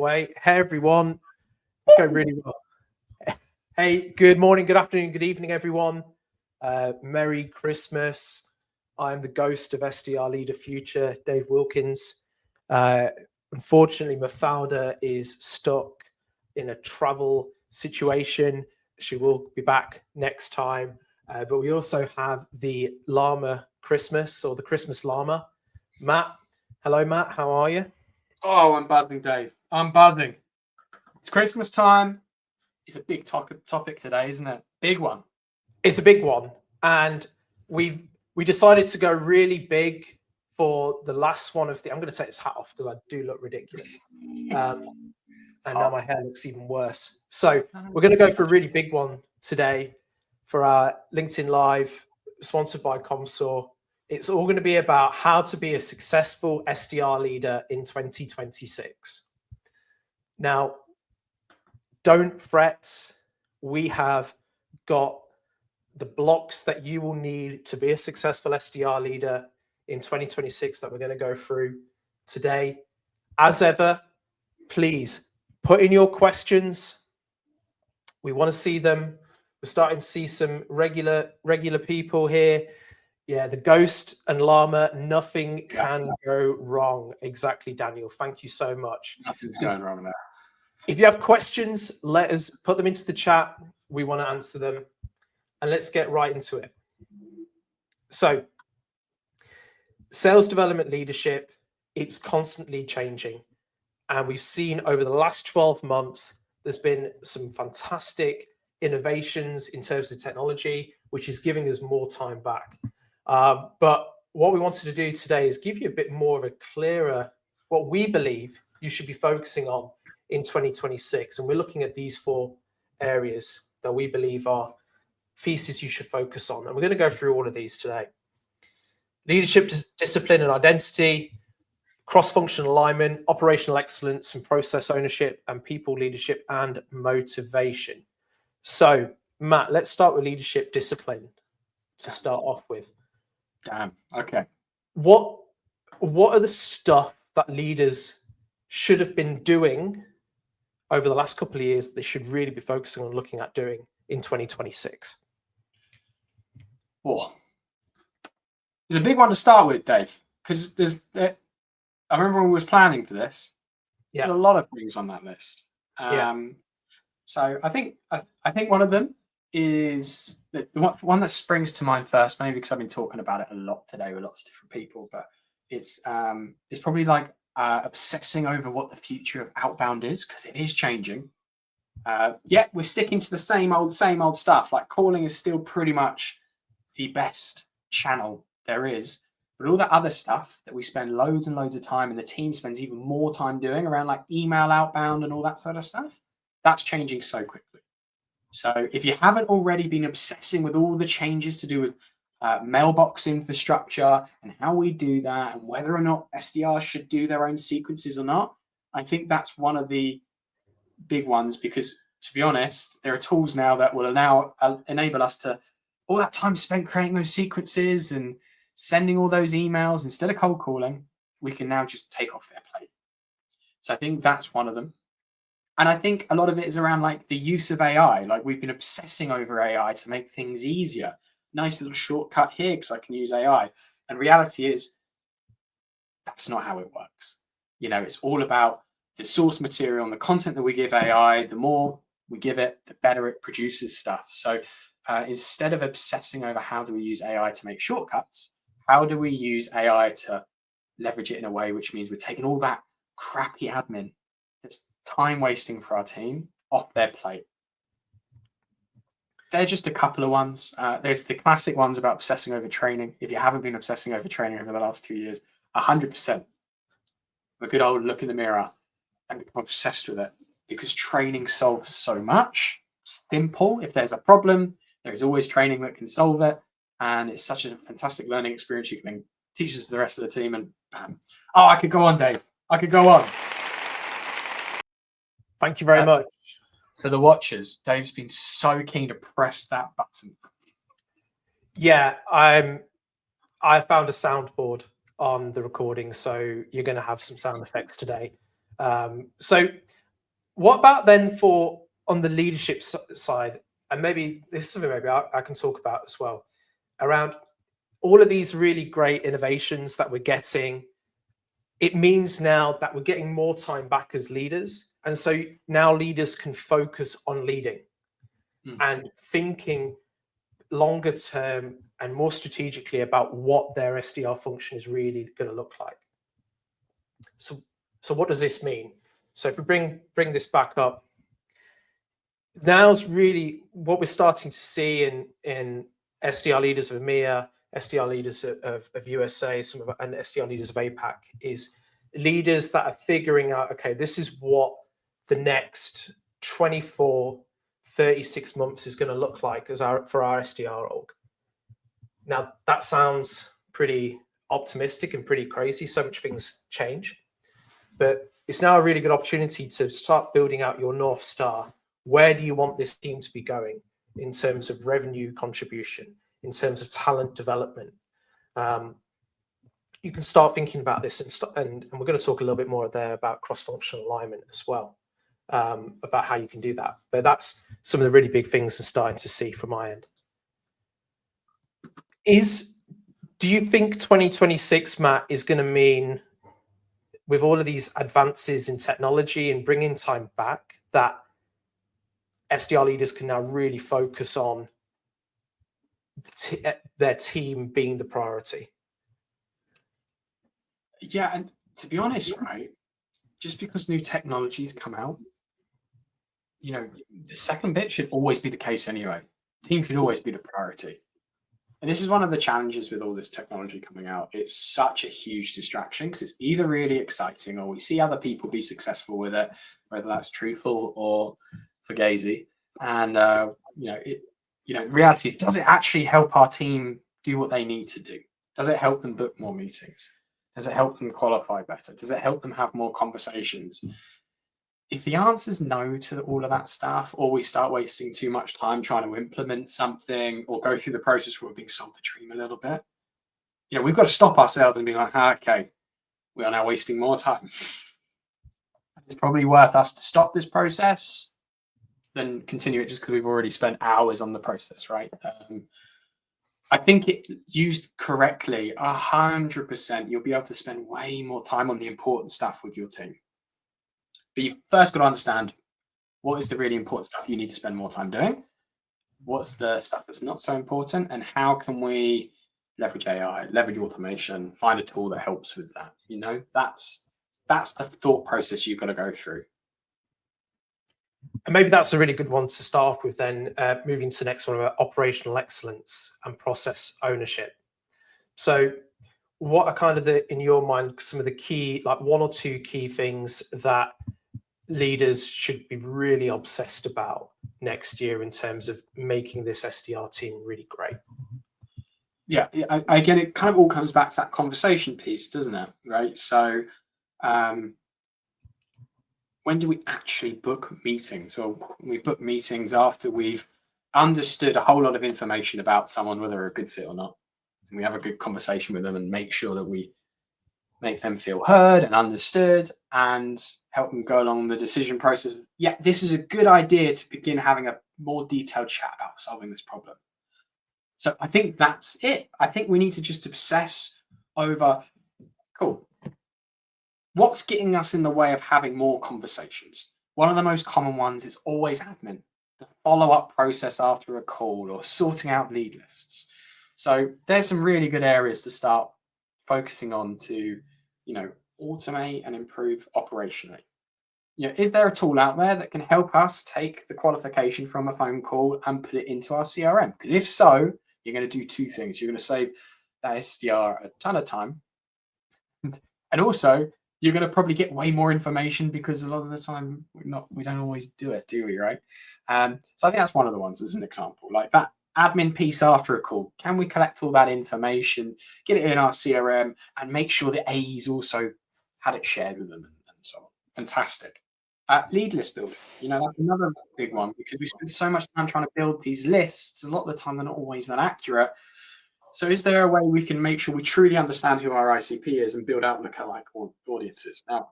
Hey everyone, it's going really well. Hey, good morning, good afternoon, good evening, everyone. Merry Christmas. I'm the ghost of SDR Leader Future, Dave Wilkins. Unfortunately, Mafalda is stuck in a travel situation. She will be back next time. But we also have the Llama Christmas, or the Christmas Llama. Matt, hello Matt, how are you? Oh, I'm buzzing, Dave. I'm buzzing. It's Christmas time. It's a big topic today, isn't it? Big one. It's a big one. And we decided to go really big for the last one of the, I'm going to take this hat off because I do look ridiculous. And now my hair looks even worse. So we're going to go for a really big one today for our LinkedIn Live, sponsored by Comsor. It's all going to be about how to be a successful SDR leader in 2026. Now, don't fret. We have got the blocks that you will need to be a successful SDR leader in 2026 that we're going to go through today. As ever, please put in your questions. We want to see them. We're starting to see some regular people here. Yeah, the ghost and llama, nothing can go wrong. Exactly, Daniel. Thank you so much. Nothing's going wrong there. If you have questions, let us put them into the chat. We want to answer them. And let's get right into it. So, sales development leadership, it's constantly changing. And we've seen over the last 12 months, there's been some fantastic innovations in terms of technology, which is giving us more time back. But what we wanted to do today is give you a bit more of a clearer, what we believe you should be focusing on in 2026. And we're looking at these 4 areas that we believe are theses you should focus on. And we're going to go through all of these today. Leadership, discipline and identity, cross-functional alignment, operational excellence and process ownership, and people leadership and motivation. So, Matt, let's start with leadership discipline to start off with. Damn. Okay. What are the stuff that leaders should have been doing over the last couple of years that they should really be focusing on looking at doing in 2026? Oh, there's a big one to start with, Dave, because I remember when we was planning for this. Yeah, there's a lot of things on that list. So I think one of them is the one that springs to mind first, maybe because I've been talking about it a lot today with lots of different people, but it's probably like obsessing over what the future of outbound is, because it is changing. Yet we're sticking to the same old stuff. Like calling is still pretty much the best channel there is, but all that other stuff that we spend loads and loads of time, and the team spends even more time doing around like email outbound and all that sort of stuff, that's changing so quickly. So if you haven't already been obsessing with all the changes to do with mailbox infrastructure and how we do that, and whether or not SDRs should do their own sequences or not, I think that's one of the big ones, because to be honest, there are tools now that will now enable us to, all that time spent creating those sequences and sending all those emails instead of cold calling, we can now just take off their plate. So I think that's one of them. And I think a lot of it is around like the use of AI. Like we've been obsessing over AI to make things easier. Nice little shortcut here because I can use AI. And reality is that's not how it works. You know, it's all about the source material and the content that we give AI. The more we give it, the better it produces stuff. So instead of obsessing over how do we use AI to make shortcuts, how do we use AI to leverage it in a way which means we're taking all that crappy admin that's time wasting for our team off their plate. They're just a couple of ones. There's the classic ones about obsessing over training. If you haven't been obsessing over training over the last 2 years, 100%, a good old look in the mirror and become obsessed with it, because training solves so much. Simple. If there's a problem, there is always training that can solve it. And it's such a fantastic learning experience. You can then teach this to the rest of the team, and bam. Oh, I could go on, Dave. I could go on. Thank you very much. For the watchers, Dave's been so keen to press that button. Yeah, I found a soundboard on the recording, so you're going to have some sound effects today. So what about then for on the leadership side, and maybe this is something maybe I can talk about as well, around all of these really great innovations that we're getting. It means now that we're getting more time back as leaders. And so now leaders can focus on leading and thinking longer term and more strategically about what their SDR function is really going to look like. So what does this mean? So if we bring this back up, now's really what we're starting to see in SDR leaders of EMEA, SDR leaders of USA, and SDR leaders of APAC is leaders that are figuring out, okay, this is what the next 24, 36 months is going to look like for our SDR org. Now, that sounds pretty optimistic and pretty crazy. So much things change. But it's now a really good opportunity to start building out your North Star. Where do you want this team to be going in terms of revenue contribution, in terms of talent development? You can start thinking about this, and we're going to talk a little bit more there about cross-functional alignment as well, about how you can do that. But that's some of the really big things I'm starting to see from my end. Do you think 2026, Matt, is going to mean, with all of these advances in technology and bringing time back, that SDR leaders can now really focus on their team being the priority? Yeah, and to be honest, right, just because new technologies come out, the second bit should always be the case anyway. Team should always be the priority. And this is one of the challenges with all this technology coming out. It's such a huge distraction because it's either really exciting or we see other people be successful with it, whether that's truthful or fugazi. And, in reality, does it actually help our team do what they need to do? Does it help them book more meetings? Does it help them qualify better? Does it help them have more conversations? If the answer is no to all of that stuff, or we start wasting too much time trying to implement something or go through the process where we're being sold the dream a little bit, we've got to stop ourselves and be like, okay, we are now wasting more time. It's probably worth us to stop this process than continue it just because we've already spent hours on the process, right? I think it used correctly, 100%, you'll be able to spend way more time on the important stuff with your team. But you've first got to understand what is the really important stuff you need to spend more time doing, what's the stuff that's not so important, and how can we leverage AI, leverage automation, find a tool that helps with that. That's the thought process you've got to go through. And maybe that's a really good one to start off with then, moving to the next one about operational excellence and process ownership. So what are kind of in your mind, some of the key, like one or two key things that leaders should be really obsessed about next year in terms of making this SDR team really great? Yeah, again, it kind of all comes back to that conversation piece, doesn't it? Right. So when do we actually book meetings? Well, we book meetings after we've understood a whole lot of information about someone, whether they're a good fit or not. And we have a good conversation with them and make sure that we make them feel heard and understood and help them go along the decision process. Yeah, this is a good idea to begin having a more detailed chat about solving this problem. So I think that's it. I think we need to just obsess over, cool, what's getting us in the way of having more conversations? One of the most common ones is always admin, the follow-up process after a call or sorting out lead lists. So there's some really good areas to start focusing on to, automate and improve operationally. Is there a tool out there that can help us take the qualification from a phone call and put it into our CRM? Because if so, you're going to do two things. You're going to save that SDR a ton of time. And also, you're going to probably get way more information because a lot of the time we don't always do it, do we, right? So I think that's one of the ones as an example. Like that admin piece after a call. Can we collect all that information, get it in our CRM, and make sure the AEs also had it shared with them and so on? Fantastic. Lead list building. That's another big one because we spend so much time trying to build these lists. A lot of the time, they're not always that accurate. So is there a way we can make sure we truly understand who our ICP is and build out lookalike audiences? Now,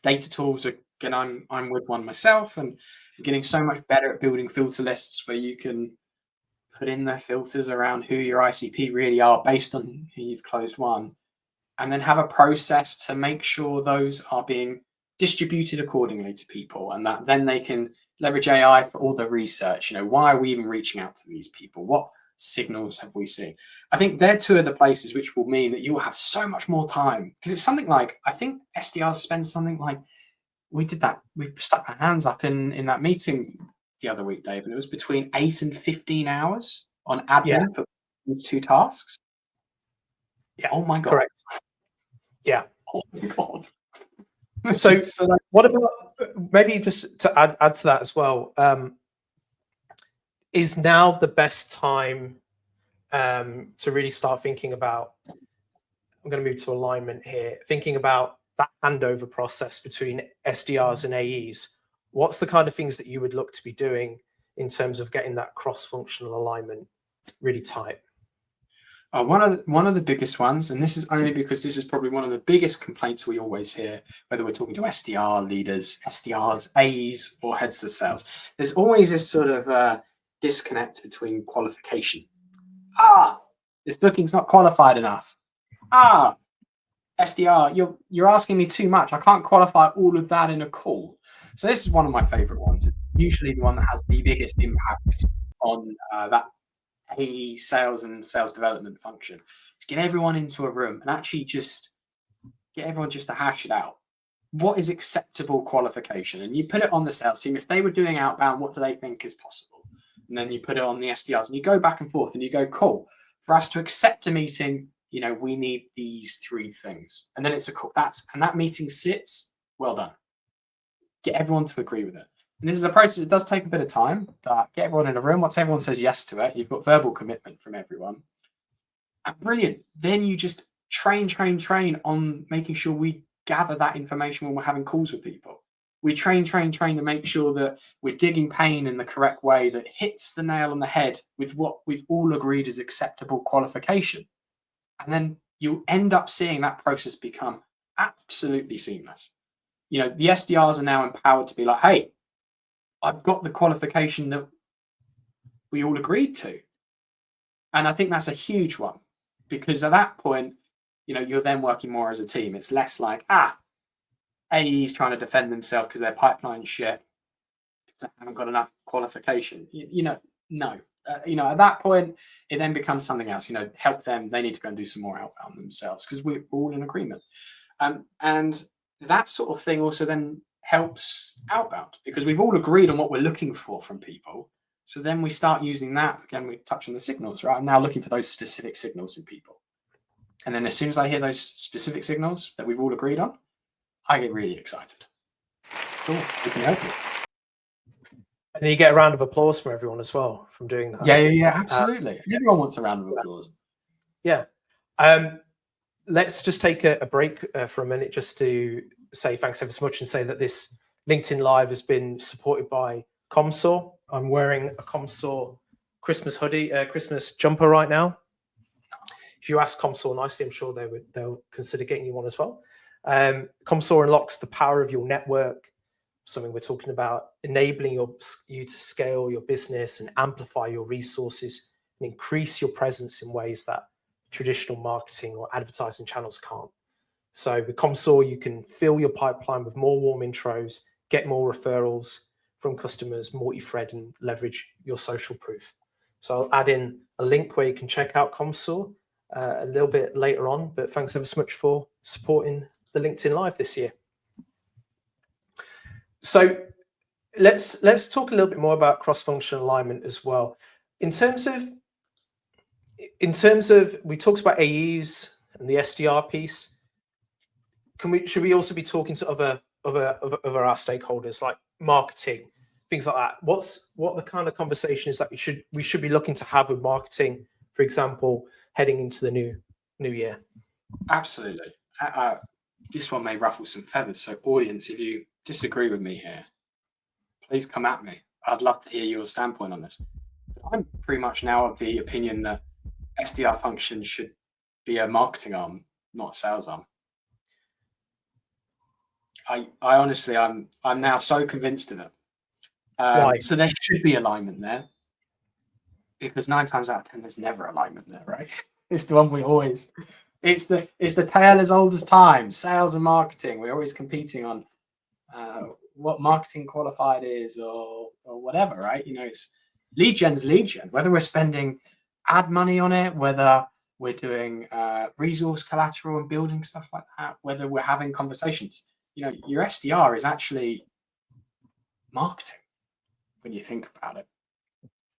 Data tools are, again, I'm with one myself, and we're getting so much better at building filter lists where you can put in the filters around who your ICP really are based on who you've closed won, and then have a process to make sure those are being distributed accordingly to people, and that then they can leverage AI for all the research. Why are we even reaching out to these people? What signals have we seen? I think they're two of the places which will mean that you will have so much more time, because it's something like, I think SDRs spend something like, we stuck our hands up in that meeting the other week, Dave, and it was between 8 and 15 hours on admin for these two tasks. Yeah. Oh my God. Correct. Yeah. Oh my God. So what about, maybe just to add to that as well, is now the best time to really start thinking about, I'm going to move to alignment here, thinking about that handover process between SDRs and AEs? What's the kind of things that you would look to be doing in terms of getting that cross-functional alignment really tight? One of the biggest ones, and this is only because this is probably one of the biggest complaints we always hear, whether we're talking to SDR leaders, SDRs, AEs, or heads of sales, there's always this sort of disconnect between qualification. This booking's not qualified enough. SDR, you're asking me too much. I can't qualify all of that in a call. So this is one of my favorite ones. It's usually the one that has the biggest impact on that AE sales and sales development function, to get everyone into a room and actually just get everyone just to hash it out. What is acceptable qualification? And you put it on the sales team. If they were doing outbound, what do they think is possible? And then you put it on the SDRs, and you go back and forth, and you go, cool, for us to accept a meeting, we need these 3 things. And then it's that meeting sits, well done. Get everyone to agree with it. And this is a process. It does take a bit of time, but get everyone in a room. Once everyone says yes to it, you've got verbal commitment from everyone. And brilliant. Then you just train on making sure we gather that information when we're having calls with people. We train to make sure that we're digging pain in the correct way that hits the nail on the head with what we've all agreed is acceptable qualification. And then you end up seeing that process become absolutely seamless. The SDRs are now empowered to be like, hey, I've got the qualification that we all agreed to. And I think that's a huge one, because at that point, you're then working more as a team. It's less like, AE's trying to defend themselves because their pipeline shit, because they haven't got enough qualification. No. At that point, it then becomes something else. Help them. They need to go and do some more outbound themselves, because we're all in agreement. And that sort of thing also then helps outbound, because we've all agreed on what we're looking for from people. So then we start using that. Again, we touch on the signals, right? I'm now looking for those specific signals in people. And then as soon as I hear those specific signals that we've all agreed on, I get really excited. Cool, we can help you. And you get a round of applause from everyone as well from doing that. Yeah, absolutely. Everyone wants a round of applause. Yeah. Let's just take a break for a minute, just to say thanks ever so much and say that this LinkedIn Live has been supported by Comsor. I'm wearing a Comsor Christmas hoodie, Christmas jumper right now. If you ask Comsor nicely, I'm sure they'll consider getting you one as well. Comsor unlocks the power of your network, something we're talking about, enabling you to scale your business and amplify your resources and increase your presence in ways that traditional marketing or advertising channels can't. So with Comsor, you can fill your pipeline with more warm intros, get more referrals from customers, multi-thread, and leverage your social proof. So I'll add in a link where you can check out Comsor a little bit later on, but thanks ever so much for supporting the LinkedIn Live this year. So let's talk a little bit more about cross-functional alignment as well. In terms of, we talked about AEs and the SDR piece. Should we also be talking to other our stakeholders, like marketing, things like that? What the kind of conversation is that we should be looking to have with marketing, for example, heading into the new year? Absolutely. This one may ruffle some feathers. So audience, if you disagree with me here, please come at me. I'd love to hear your standpoint on this. I'm pretty much now of the opinion that SDR function should be a marketing arm, not a sales arm. I honestly, I'm now so convinced of it. Why? So there should be alignment there, because 9 times out of 10, there's never alignment there, right? It's the one we always. It's the tale as old as time. Sales and marketing. We're always competing on what marketing qualified is, or whatever, right? It's lead gen's lead gen. Whether we're spending ad money on it, whether we're doing resource collateral and building stuff like that, whether we're having conversations. Your SDR is actually marketing when you think about it.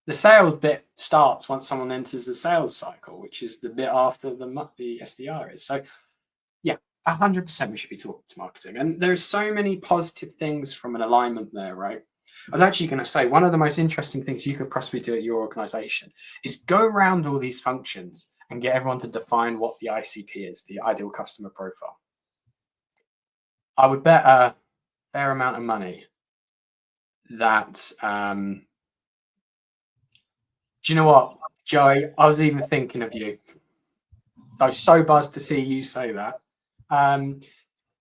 The sales bit starts once someone enters the sales cycle, which is the bit after the SDR is. So, yeah, 100% we should be talking to marketing. And there's so many positive things from an alignment there, right? I was actually going to say, one of the most interesting things you could possibly do at your organization is go around all these functions and get everyone to define what the ICP is, the ideal customer profile. I would bet a fair amount of money that... do you know what, Joey? I was even thinking of you. So I was so buzzed to see you say that. But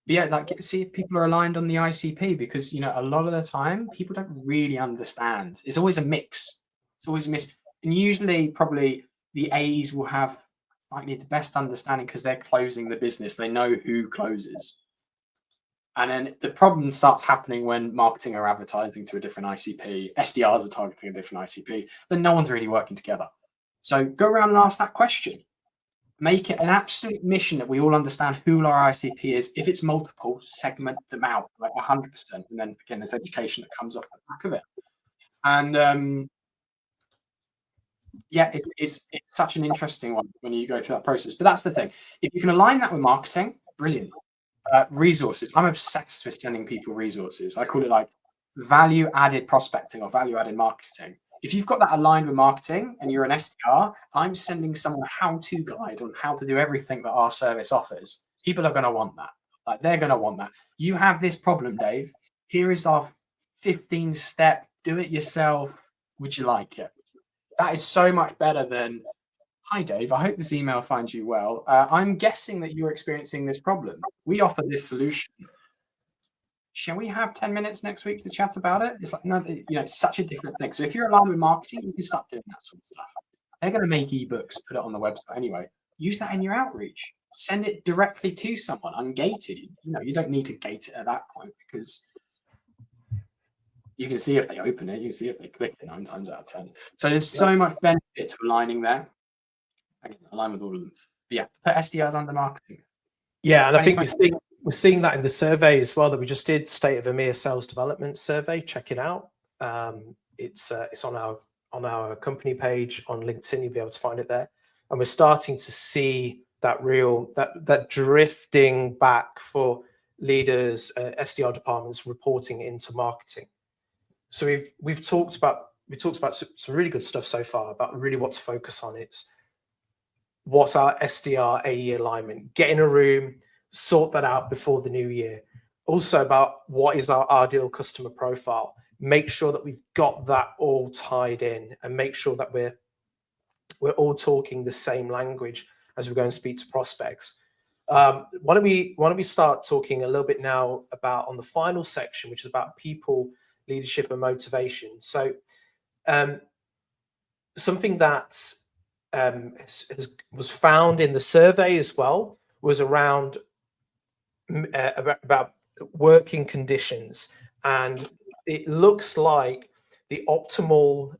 yeah, see if people are aligned on the ICP, because a lot of the time people don't really understand. It's always a mix. It's always a mix, and usually probably the A's will have slightly the best understanding because they're closing the business. They know who closes. And then the problem starts happening when marketing are advertising to a different ICP, SDRs are targeting a different ICP, then no one's really working together. So go around and ask that question. Make it an absolute mission that we all understand who our ICP is. If it's multiple, segment them out like 100%. And then again, there's education that comes off the back of it. And yeah, it's such an interesting one when you go through that process. But that's the thing. If you can align that with marketing, brilliant. Resources. I'm obsessed with sending people resources. I call it like value added prospecting or value added marketing. If you've got that aligned with marketing and you're an SDR, I'm sending someone a how-to guide on how to do everything that our service offers. People are going to want that. Like, they're going to want that. You have this problem, Dave. Here is our 15-step do it yourself. Would you like it? That is so much better than, hi, Dave, I hope this email finds you well. I'm guessing that you're experiencing this problem. We offer this solution. Shall we have 10 minutes next week to chat about it? It's like, no, it's such a different thing. So if you're aligned with marketing, you can start doing that sort of stuff. They're going to make ebooks, put it on the website anyway. Use that in your outreach. Send it directly to someone, ungated. You don't need to gate it at that point, because you can see if they open it, you can see if they click it 9 times out of 10. So there's so much benefit to aligning there. I can align with all of them. But yeah, put SDRs under marketing. Yeah, and I think we're seeing that in the survey as well that we just did, State of EMEA Sales Development Survey. Check it out. It's on our company page on LinkedIn. You'll be able to find it there. And we're starting to see that that drifting back for leaders, SDR departments reporting into marketing. So we've talked about some really good stuff so far about really what to focus on. It's what's our SDR AE alignment, get in a room, sort that out before the new year. Also about what is our ideal customer profile, make sure that we've got that all tied in, and make sure that we're all talking the same language as we go and speak to prospects. Why don't we start talking a little bit now about on the final section, which is about people, leadership, and motivation. So something that was found in the survey as well was around about working conditions, and it looks like the optimal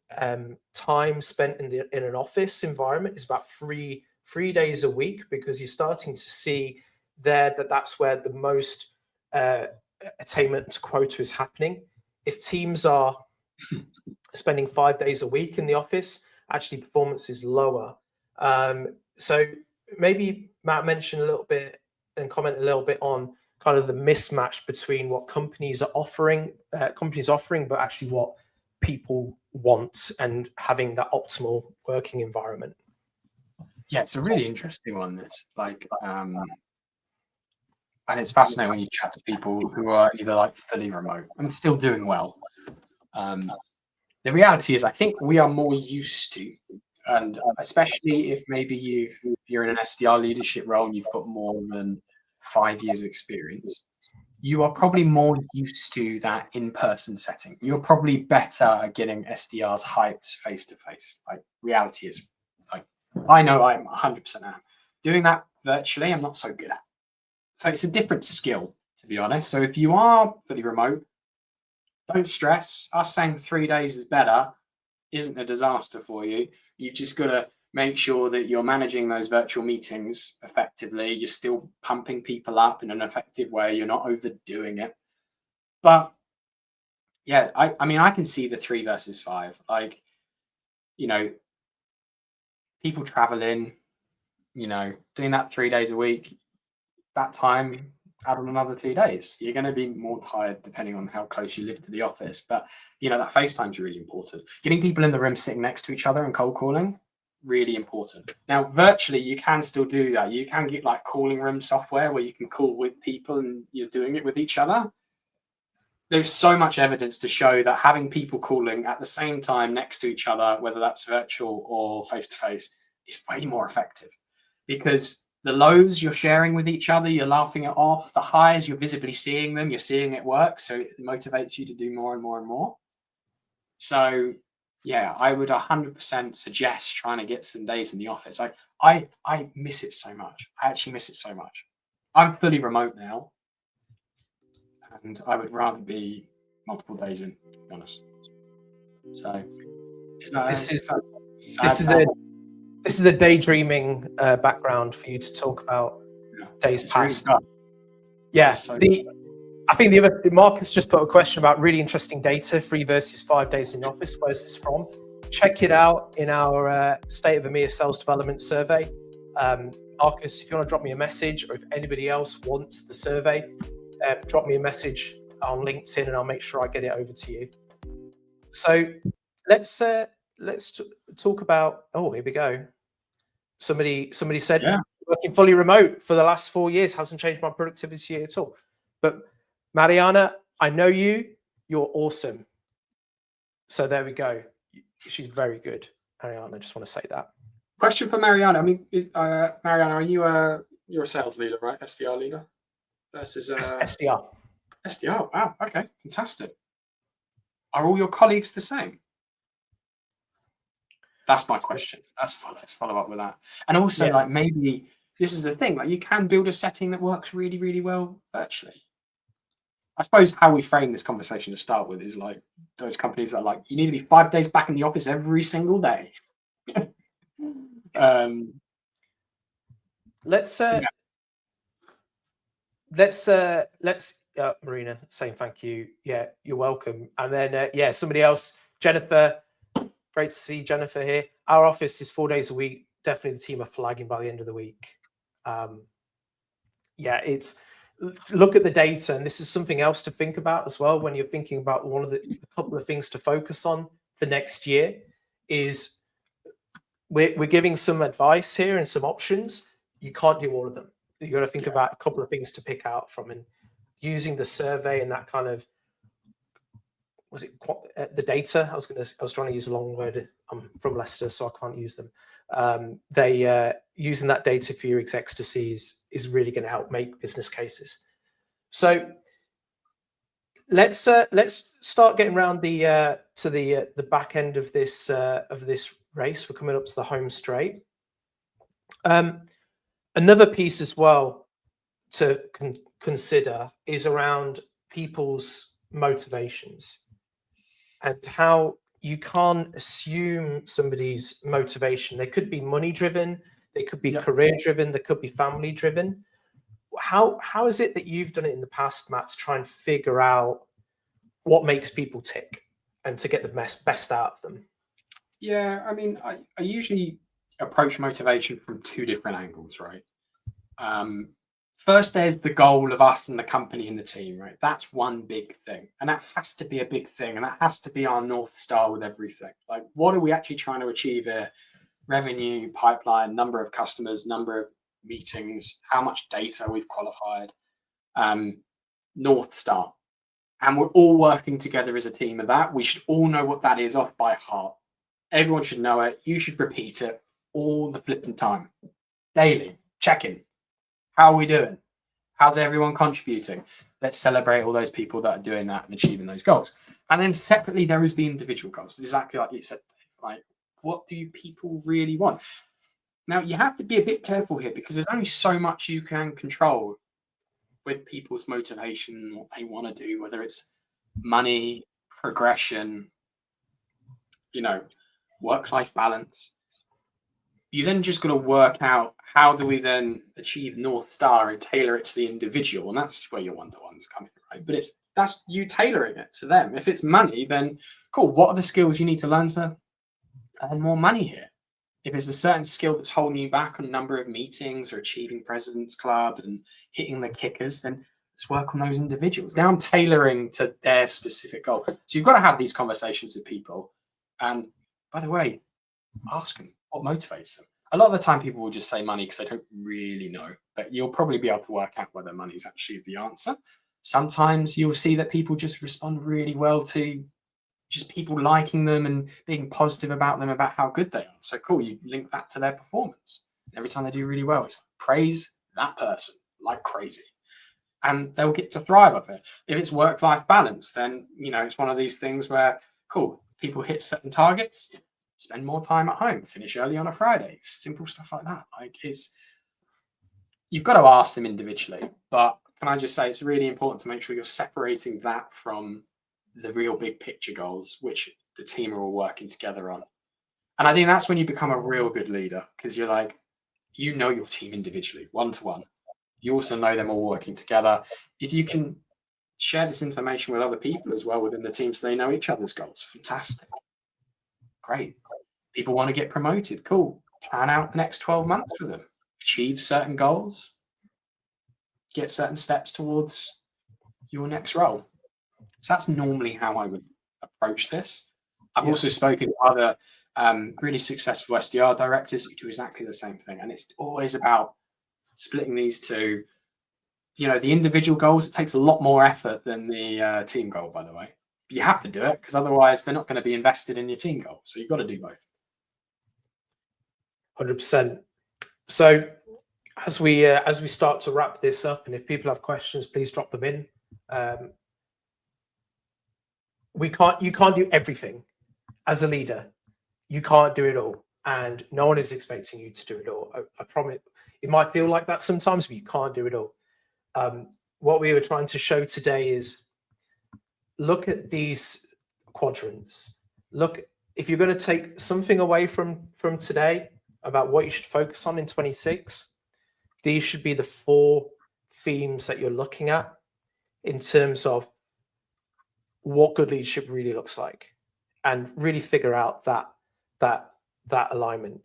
time spent in an office environment is about three days a week, because you're starting to see there that's where the most attainment to quota is happening. If teams are spending 5 days a week in the office, actually performance is lower. So maybe Matt mention a little bit and comment a little bit on kind of the mismatch between what companies are offering, but actually what people want, and having that optimal working environment. Yeah, it's a really interesting one, this. And it's fascinating when you chat to people who are either like fully remote and still doing well. The reality is, I think we are more used to, and especially if maybe you're in an SDR leadership role and you've got more than 5 years experience, you are probably more used to that in-person setting. You're probably better at getting SDRs hyped face-to-face. Like, reality is, like, I know I'm 100% am. Doing that virtually, I'm not so good at. So it's a different skill, to be honest. So if you are fully remote, don't stress. Us saying 3 days is better isn't a disaster for you. You've just got to make sure that you're managing those virtual meetings effectively. You're still pumping people up in an effective way. You're not overdoing it. But yeah, I mean, I can see the 3 versus 5. Like, you know, people traveling, you know, doing that 3 days a week, that time add on another 2 days. You're going to be more tired depending on how close you live to the office. But, you know, that FaceTime is really important. Getting people in the room sitting next to each other and cold calling, really important. Now, virtually, you can still do that. You can get like calling room software where you can call with people and you're doing it with each other. There's so much evidence to show that having people calling at the same time next to each other, whether that's virtual or face-to-face, is way more effective, because the lows you're sharing with each other, you're laughing it off. The highs, you're visibly seeing them, you're seeing it work. So it motivates you to do more and more and more. So yeah, I would 100% suggest trying to get some days in the office. I miss it so much. I actually miss it so much. I'm fully remote now, and I would rather be multiple days in, to be honest. So this is a daydreaming background for you to talk about days past. Really yeah, I think the other Marcus just put a question about really interesting data, 3 versus 5 days in the office. Where's this from? Check it out in our State of EMEA Sales Development Survey. Marcus, if you want to drop me a message, or if anybody else wants the survey, drop me a message on LinkedIn and I'll make sure I get it over to you. So let's talk about, here we go. Somebody said, working fully remote for the last 4 years hasn't changed my productivity at all. But Mariana, I know you're awesome. So there we go. She's very good, Mariana. I just want to say that. Question for Mariana. I mean, Mariana, are you're a sales leader, right? SDR leader versus SDR. SDR. Wow. Okay. Fantastic. Are all your colleagues the same? That's my question. Let's follow up with that. And also, like, maybe this is the thing. Like, you can build a setting that works really, really well virtually. I suppose how we frame this conversation to start with is like those companies that are like, you need to be 5 days back in the office every single day. Marina saying thank you. Yeah, you're welcome. And then somebody else, Jennifer. Great to see Jennifer here. Our office is 4 days a week. Definitely the team are flagging by the end of the week. Look at the data, and this is something else to think about as well when you're thinking about one of the couple of things to focus on for next year. Is we're giving some advice here and some options. You can't do all of them. You got to think about a couple of things to pick out from, and using the survey and that kind of, the data. I was trying to use a long word. I'm from Leicester, so I can't use them. Using that data for your execs to see is really going to help make business cases. So let's start getting around the back end of this race. We're coming up to the home straight. Another piece as well to consider is around people's motivations, and how you can't assume somebody's motivation. They could be money driven, they could be career driven, they could be family driven. How is it that you've done it in the past, Matt, to try and figure out what makes people tick and to get the best out of them? Yeah, I mean, I usually approach motivation from 2 different angles, right? First, there's the goal of us and the company and the team, right? That's one big thing. And that has to be a big thing. And that has to be our North Star with everything. Like, what are we actually trying to achieve here? Revenue, pipeline, number of customers, number of meetings, how much data we've qualified, North Star. And we're all working together as a team of that. We should all know what that is off by heart. Everyone should know it. You should repeat it all the flipping time. Daily. Check in. How are we doing? How's everyone contributing? Let's celebrate all those people that are doing that and achieving those goals. And then separately, there is the individual goals, exactly like you said, like, what do people really want? Now, you have to be a bit careful here because there's only so much you can control with people's motivation, what they want to do, whether it's money, progression, work-life balance. You then just got to work out how do we then achieve North Star and tailor it to the individual. And that's where your one-to-ones come in, right? But that's you tailoring it to them. If it's money, then cool. What are the skills you need to learn to earn more money here? If it's a certain skill that's holding you back on a number of meetings or achieving President's Club and hitting the kickers, then let's work on those individuals. Now I'm tailoring to their specific goal. So you've got to have these conversations with people. And by the way, ask them what motivates them. A lot of the time people will just say money because they don't really know, but you'll probably be able to work out whether money is actually the answer. Sometimes you'll see that people just respond really well to just people liking them and being positive about them, about how good they are. So cool, you link that to their performance. Every time they do really well, it's praise that person like crazy. And they'll get to thrive off it. If it's work-life balance, then, it's one of these things where, cool, people hit certain targets, spend more time at home, finish early on a Friday, simple stuff like that. You've got to ask them individually, but can I just say it's really important to make sure you're separating that from the real big picture goals, which the team are all working together on. And I think that's when you become a real good leader, because you're like, your team individually, one-to-one. You also know them all working together. If you can share this information with other people as well within the team so they know each other's goals, fantastic. Great. People want to get promoted. Cool. Plan out the next 12 months for them. Achieve certain goals. Get certain steps towards your next role. So that's normally how I would approach this. I've also spoken to other really successful SDR directors who do exactly the same thing. And it's always about splitting these two. The individual goals, it takes a lot more effort than the team goal, by the way. But you have to do it because otherwise they're not going to be invested in your team goal. So you've got to do both. 100%. So as we start to wrap this up, and if people have questions, please drop them in. You can't do everything as a leader. You can't do it all, and no one is expecting you to do it all. I promise. It might feel like that sometimes, but you can't do it all. What we were trying to show today is look at these quadrants. Look, if you're going to take something away from today about what you should focus on in 26, these should be the 4 themes that you're looking at in terms of what good leadership really looks like, and really figure out that alignment.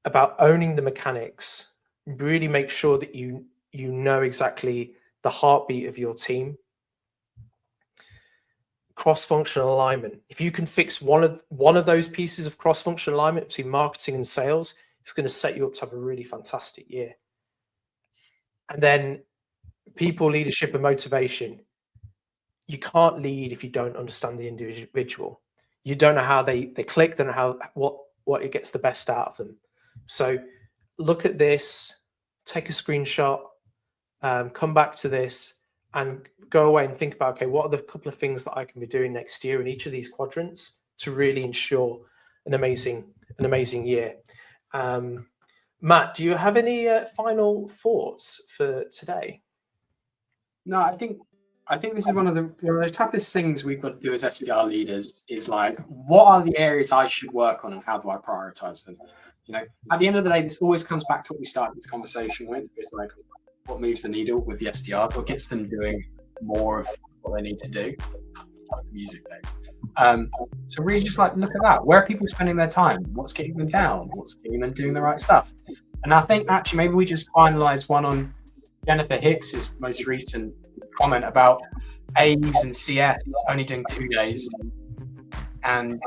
About owning the mechanics, really make sure that you know exactly the heartbeat of your team. Cross-functional alignment. If you can fix one of those pieces of cross-functional alignment between marketing and sales, it's going to set you up to have a really fantastic year. And then people, leadership, and motivation. You can't lead if you don't understand the individual. You don't know how they click, don't know what it gets the best out of them. So look at this, take a screenshot, come back to this, and go away and think about, okay, what are the couple of things that I can be doing next year in each of these quadrants to really ensure an amazing year. Matt, do you have any final thoughts for today? No, I think this is one of the toughest things we've got to do as SDR leaders is like, what are the areas I should work on and how do I prioritize them? At the end of the day, this always comes back to what we started this conversation with. It's like, what moves the needle with the SDR? What gets them doing more of what they need to do? The music there. So really just like look at that. Where are people spending their time? What's getting them down? What's getting them doing the right stuff? And I think actually maybe we just finalize one on Jennifer Hicks's most recent comment about A's and CS only doing 2 days and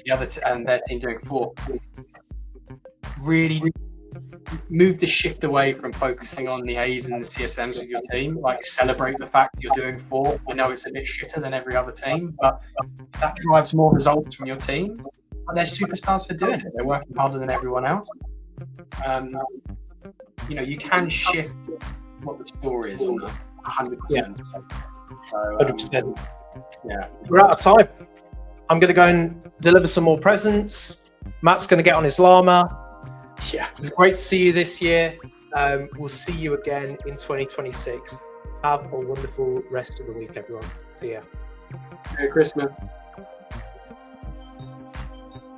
the other and their team doing 4. Really move the shift away from focusing on the A's and the CSMs with your team. Like, celebrate the fact that you're doing 4. I know it's a bit shitter than every other team, but that drives more results from your team. And they're superstars for doing it. They're working harder than everyone else. You can shift what the story is on that. 100%. So, 100%. Yeah. We're out of time. I'm going to go and deliver some more presents. Matt's going to get on his llama. Yeah. It's great to see you this year. We'll see you again in 2026. Have a wonderful rest of the week, everyone. See ya. Merry Christmas.